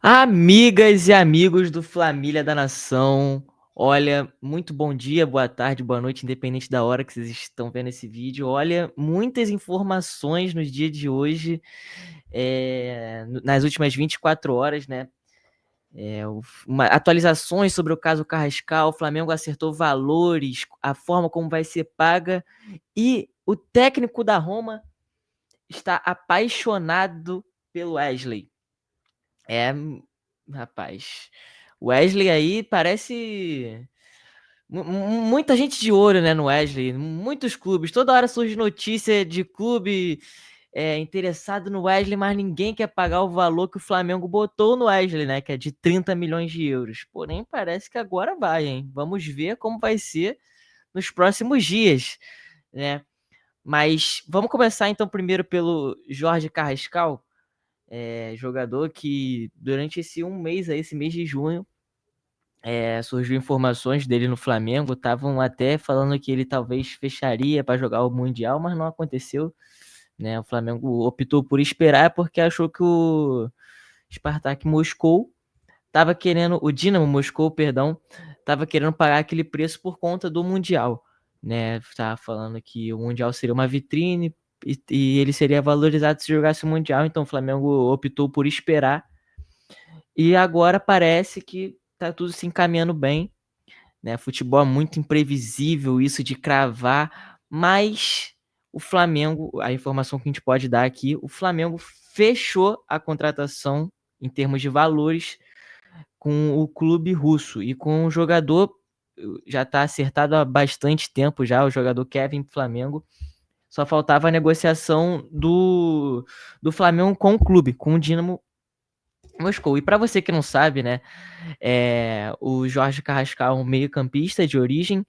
Amigas e amigos do Família da Nação, olha, muito bom dia, boa tarde, boa noite, independente da hora que vocês estão vendo esse vídeo. Olha, muitas informações no dia de hoje, nas últimas 24 horas, né? Atualizações sobre o caso Carrascal, o Flamengo acertou valores, a forma como vai ser paga e o técnico da Roma está apaixonado pelo Wesley. Rapaz, Wesley aí parece muita gente de olho, né, no Wesley. Muitos clubes, toda hora surge notícia de clube interessado no Wesley, mas ninguém quer pagar o valor que o Flamengo botou no Wesley, né, que é de 30 milhões de euros. Porém, parece que agora vai, hein? Vamos ver como vai ser nos próximos dias, né? Mas vamos começar então primeiro pelo Jorge Carrascal, jogador que durante esse mês de junho, surgiu informações dele no Flamengo, estavam até falando que ele talvez fecharia para jogar o Mundial, mas não aconteceu, né? O Flamengo optou por esperar porque achou que o Spartak Moscou estava querendo, o Dinamo Moscou, perdão, estava querendo pagar aquele preço por conta do Mundial, né? Tava falando que o Mundial seria uma vitrine e ele seria valorizado se jogasse o Mundial, então o Flamengo optou por esperar e agora parece que tá tudo se encaminhando bem, né? Futebol é muito imprevisível, isso de cravar, mas o Flamengo, a informação que a gente pode dar aqui, o Flamengo fechou a contratação em termos de valores com o clube russo e com o jogador, já está acertado há bastante tempo já, o jogador Kevin Flamengo. Só faltava a negociação do Flamengo com o clube, com o Dinamo Moscou. E para você que não sabe, né, o Jorge Carrascal é um meio-campista de origem,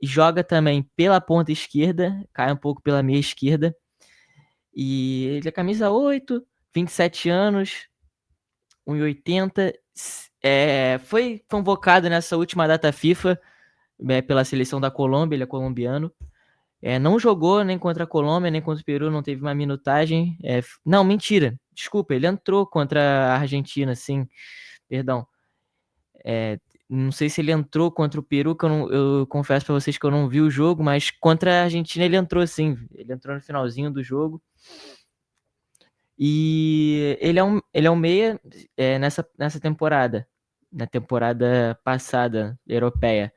joga também pela ponta esquerda, cai um pouco pela meia esquerda. E ele é camisa 8, 27 anos, 1,80. Foi convocado nessa última data FIFA, pela seleção da Colômbia, ele é colombiano. Não jogou nem contra a Colômbia, nem contra o Peru, não teve uma minutagem. Não, mentira. Desculpa, ele entrou contra a Argentina, sim. Perdão. Não sei se ele entrou contra o Peru, que eu confesso para vocês que eu não vi o jogo, mas contra a Argentina ele entrou sim. Ele entrou no finalzinho do jogo. E ele é um meia nessa temporada. Na temporada passada, europeia.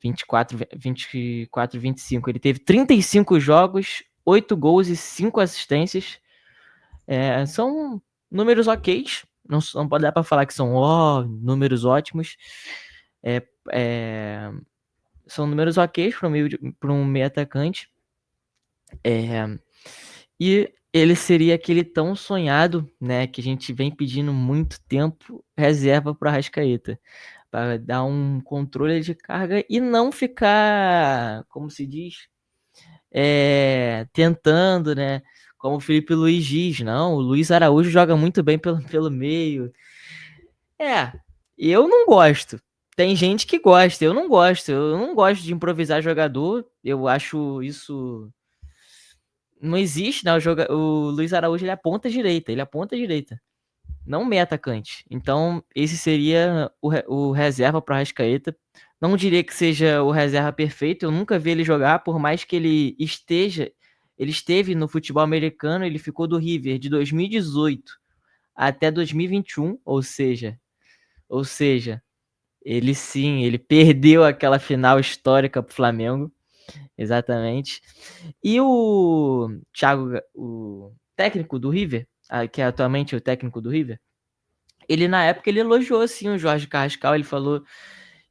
24, 25. Ele teve 35 jogos, 8 gols e 5 assistências. São números ok. Não pode dar para falar que são números ótimos. É, é, São números ok para um meio atacante. E ele seria aquele tão sonhado, né, que a gente vem pedindo muito tempo, reserva para o Arrascaeta, para dar um controle de carga e não ficar, como se diz, tentando, né, como o Felipe Luiz diz, não, o Luiz Araújo joga muito bem pelo meio. É, eu não gosto. Tem gente que gosta, eu não gosto. Eu não gosto de improvisar jogador. Eu acho isso. Não existe, né? O Luiz Araújo ele é ponta direita. Ele é ponta direita. Não meia atacante. Então, esse seria o reserva para o Arrascaeta. Não diria que seja o reserva perfeito. Eu nunca vi ele jogar, por mais que ele esteja. Ele esteve no futebol americano, ele ficou do River de 2018 até 2021, ou seja, ele sim, ele perdeu aquela final histórica pro Flamengo, exatamente. E o Thiago, o técnico do River, que é atualmente o técnico do River, ele na época ele elogiou assim o Jorge Carrascal, ele falou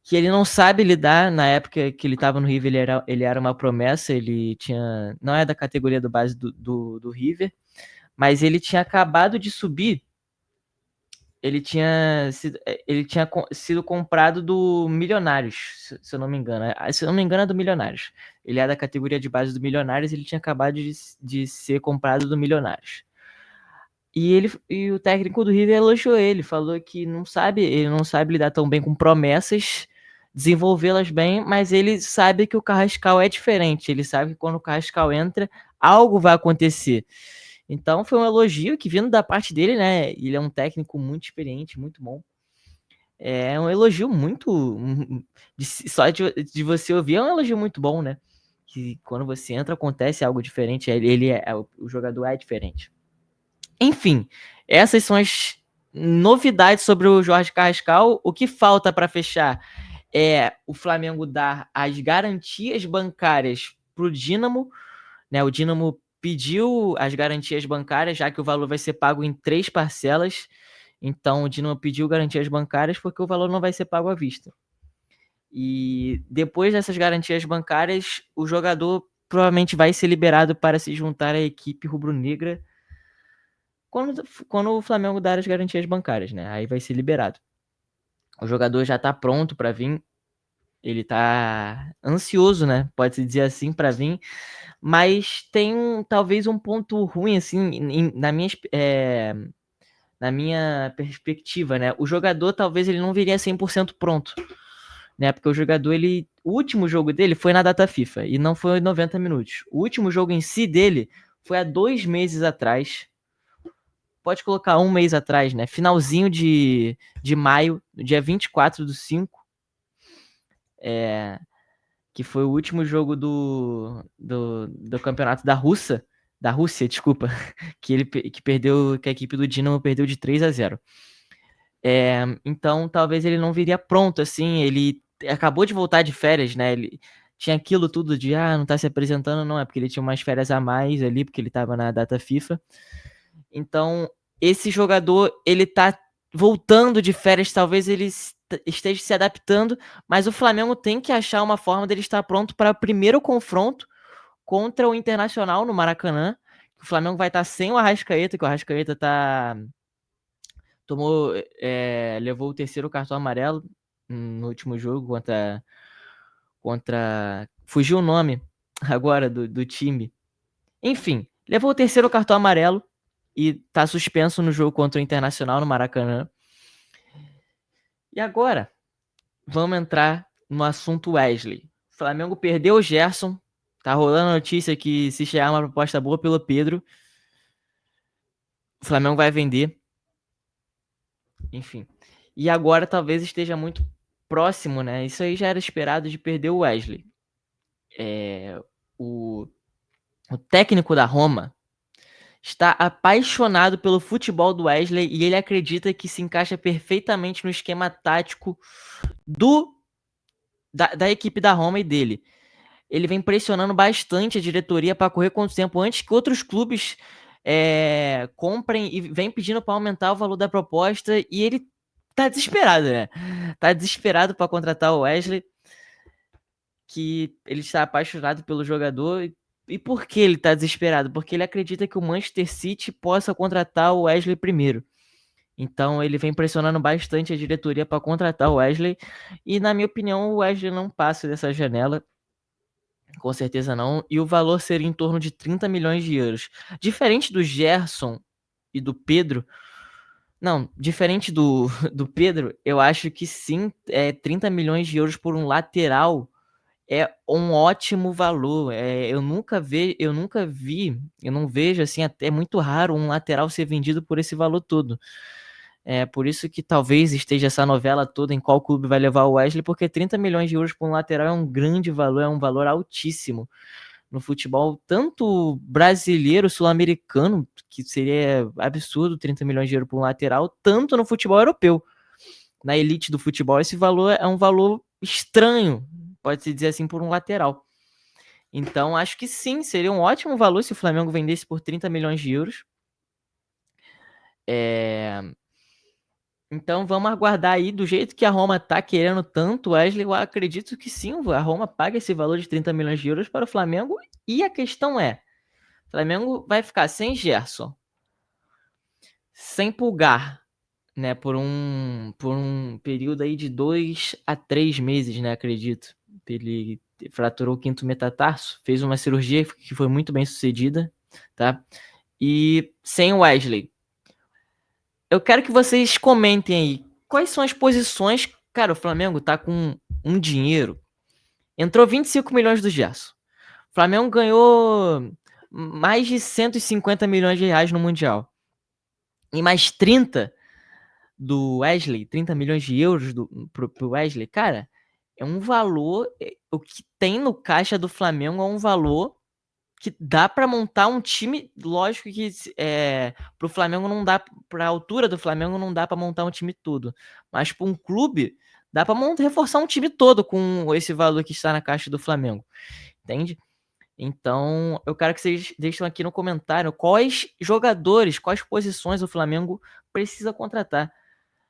que ele não sabe lidar, na época que ele estava no River, ele era uma promessa, ele tinha, não é da categoria do base do River, mas ele tinha acabado de subir. Ele tinha sido comprado do Milionários, se eu não me engano. Se eu não me engano, é do Milionários. Ele é da categoria de base do Milionários, ele tinha acabado de ser comprado do Milionários. E o técnico do River elogiou ele, falou que ele não sabe lidar tão bem com promessas, desenvolvê-las bem, mas ele sabe que o Carrascal é diferente. Ele sabe que quando o Carrascal entra, algo vai acontecer. Então foi um elogio que vindo da parte dele, né? Ele é um técnico muito experiente, muito bom. É um elogio muito. Só de você ouvir é um elogio muito bom, né? Que quando você entra acontece algo diferente. O jogador é diferente. Enfim, essas são as novidades sobre o Jorge Carrascal. O que falta para fechar é o Flamengo dar as garantias bancárias para o Dínamo, né? O Dínamo pediu as garantias bancárias, já que o valor vai ser pago em 3 parcelas. Então, o Dínamo pediu garantias bancárias porque o valor não vai ser pago à vista. E depois dessas garantias bancárias, o jogador provavelmente vai ser liberado para se juntar à equipe rubro-negra quando o Flamengo dar as garantias bancárias, né? Aí vai ser liberado. O jogador já tá pronto para vir. Ele tá ansioso, né? Pode-se dizer assim, para vir. Mas tem talvez um ponto ruim, assim, na minha perspectiva, né? O jogador talvez ele não viria 100% pronto, né? Porque o jogador, o último jogo dele foi na data FIFA e não foi 90 minutos. O último jogo em si dele foi há 2 meses atrás. Pode colocar um mês atrás, né? Finalzinho de maio, dia 24/5, que foi o último jogo do campeonato da Rússia, desculpa, que perdeu, que a equipe do Dinamo perdeu de 3-0. Então talvez ele não viria pronto, assim, ele acabou de voltar de férias, né? Ele tinha aquilo tudo de, não tá se apresentando, não, é porque ele tinha umas férias a mais ali, porque ele tava na data FIFA. Então, esse jogador, ele tá voltando de férias, talvez ele esteja se adaptando, mas o Flamengo tem que achar uma forma dele estar pronto para o primeiro confronto contra o Internacional no Maracanã. O Flamengo vai estar sem o Arrascaeta, que o Arrascaeta levou o terceiro cartão amarelo no último jogo contra fugiu o nome agora do time. Enfim, levou o terceiro cartão amarelo e tá suspenso no jogo contra o Internacional no Maracanã. E agora, vamos entrar no assunto Wesley. O Flamengo perdeu o Gerson. Tá rolando a notícia que se chegar uma proposta boa pelo Pedro, o Flamengo vai vender. Enfim. E agora talvez esteja muito próximo, né? Isso aí já era esperado de perder o Wesley. O técnico da Roma está apaixonado pelo futebol do Wesley e ele acredita que se encaixa perfeitamente no esquema tático da equipe da Roma e dele. Ele vem pressionando bastante a diretoria para correr quanto tempo antes que outros clubes comprem e vem pedindo para aumentar o valor da proposta e ele tá desesperado, né? Tá desesperado para contratar o Wesley, que ele está apaixonado pelo jogador. E por que ele tá desesperado? Porque ele acredita que o Manchester City possa contratar o Wesley primeiro. Então ele vem pressionando bastante a diretoria para contratar o Wesley. E na minha opinião, o Wesley não passa dessa janela. Com certeza não. E o valor seria em torno de 30 milhões de euros. Diferente do Gerson e do Pedro. Não, diferente do Pedro, eu acho que sim, 30 milhões de euros por um lateral é um ótimo valor. Eu não vejo assim, até é muito raro um lateral ser vendido por esse valor todo. É por isso que talvez esteja essa novela toda em qual clube vai levar o Wesley, porque 30 milhões de euros por um lateral é um grande valor, é um valor altíssimo no futebol, tanto brasileiro, sul-americano, que seria absurdo 30 milhões de euros por um lateral, tanto no futebol europeu. Na elite do futebol, esse valor é um valor estranho, pode-se dizer assim, por um lateral. Então, acho que sim, seria um ótimo valor se o Flamengo vendesse por 30 milhões de euros. Então vamos aguardar aí, do jeito que a Roma tá querendo tanto, Wesley, eu acredito que sim, a Roma paga esse valor de 30 milhões de euros para o Flamengo. E a questão é, o Flamengo vai ficar sem Gerson, sem Pulgar, né, por um período aí de 2 a 3 meses, né, acredito. Ele fraturou o quinto metatarso, fez uma cirurgia que foi muito bem sucedida, tá? E sem o Wesley. Eu quero que vocês comentem aí quais são as posições. Cara, o Flamengo tá com um dinheiro. Entrou 25 milhões do Gerson. O Flamengo ganhou mais de 150 milhões de reais no Mundial. E mais 30 do Wesley, 30 milhões de euros pro Wesley, cara, é um valor. O que tem no caixa do Flamengo é um valor que dá para montar um time. Lógico que pro Flamengo não dá, pra altura do Flamengo não dá para montar um time todo, mas para um clube dá para reforçar um time todo com esse valor que está na caixa do Flamengo, entende? Então, eu quero que vocês deixem aqui no comentário quais jogadores, quais posições o Flamengo precisa contratar.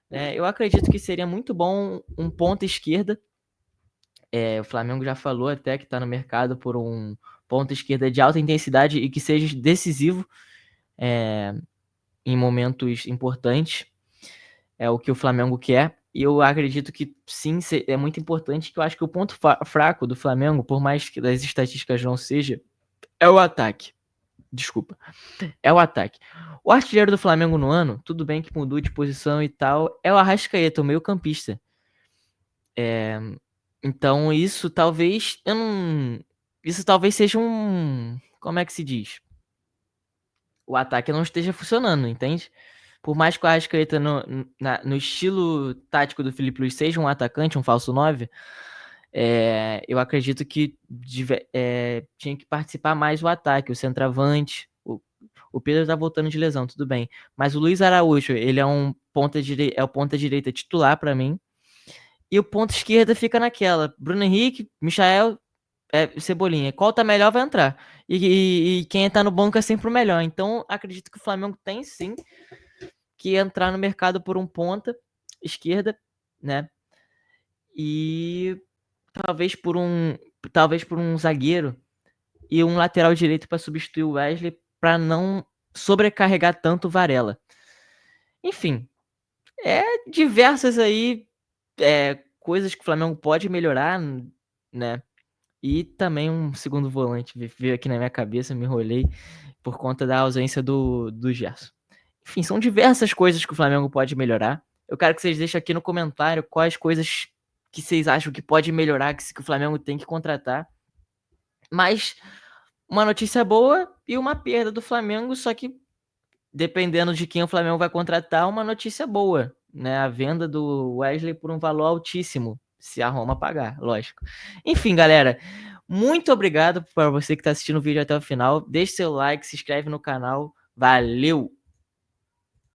Eu acredito que seria muito bom um ponta esquerda. O Flamengo já falou até que está no mercado por um ponta esquerda de alta intensidade e que seja decisivo em momentos importantes. É o que o Flamengo quer. E eu acredito que sim, é muito importante, que eu acho que o ponto fraco do Flamengo, por mais que das estatísticas não seja, é o ataque. Desculpa. É o ataque. O artilheiro do Flamengo no ano, tudo bem que mudou de posição e tal, é o Arrascaeta, o meio-campista. Então isso talvez eu não, isso talvez seja um, como é que se diz? O ataque não esteja funcionando, entende? Por mais que o Arrascaeta no estilo tático do Felipe Luiz seja um atacante, um falso 9, eu acredito que tinha que participar mais o ataque, o centroavante. O Pedro tá voltando de lesão, tudo bem. Mas o Luiz Araújo, ele é o ponta direita titular para mim. E o ponta esquerda fica naquela. Bruno Henrique, Michael, Cebolinha. Qual tá melhor vai entrar. E quem tá no banco é sempre o melhor. Então, acredito que o Flamengo tem sim que entrar no mercado por um ponta esquerda, né? E talvez por um zagueiro e um lateral direito para substituir o Wesley, para não sobrecarregar tanto o Varela. Enfim, diversas aí coisas que o Flamengo pode melhorar, né? E também um segundo volante veio aqui na minha cabeça, me enrolei por conta da ausência do Gerson. Enfim, são diversas coisas que o Flamengo pode melhorar. Eu quero que vocês deixem aqui no comentário quais coisas que vocês acham que pode melhorar, que o Flamengo tem que contratar. Mas uma notícia boa e uma perda do Flamengo, só que dependendo de quem o Flamengo vai contratar, uma notícia boa, né? A venda do Wesley por um valor altíssimo, se a Roma pagar, lógico. Enfim, galera, muito obrigado para você que está assistindo o vídeo até o final. Deixe seu like, se inscreve no canal. Valeu!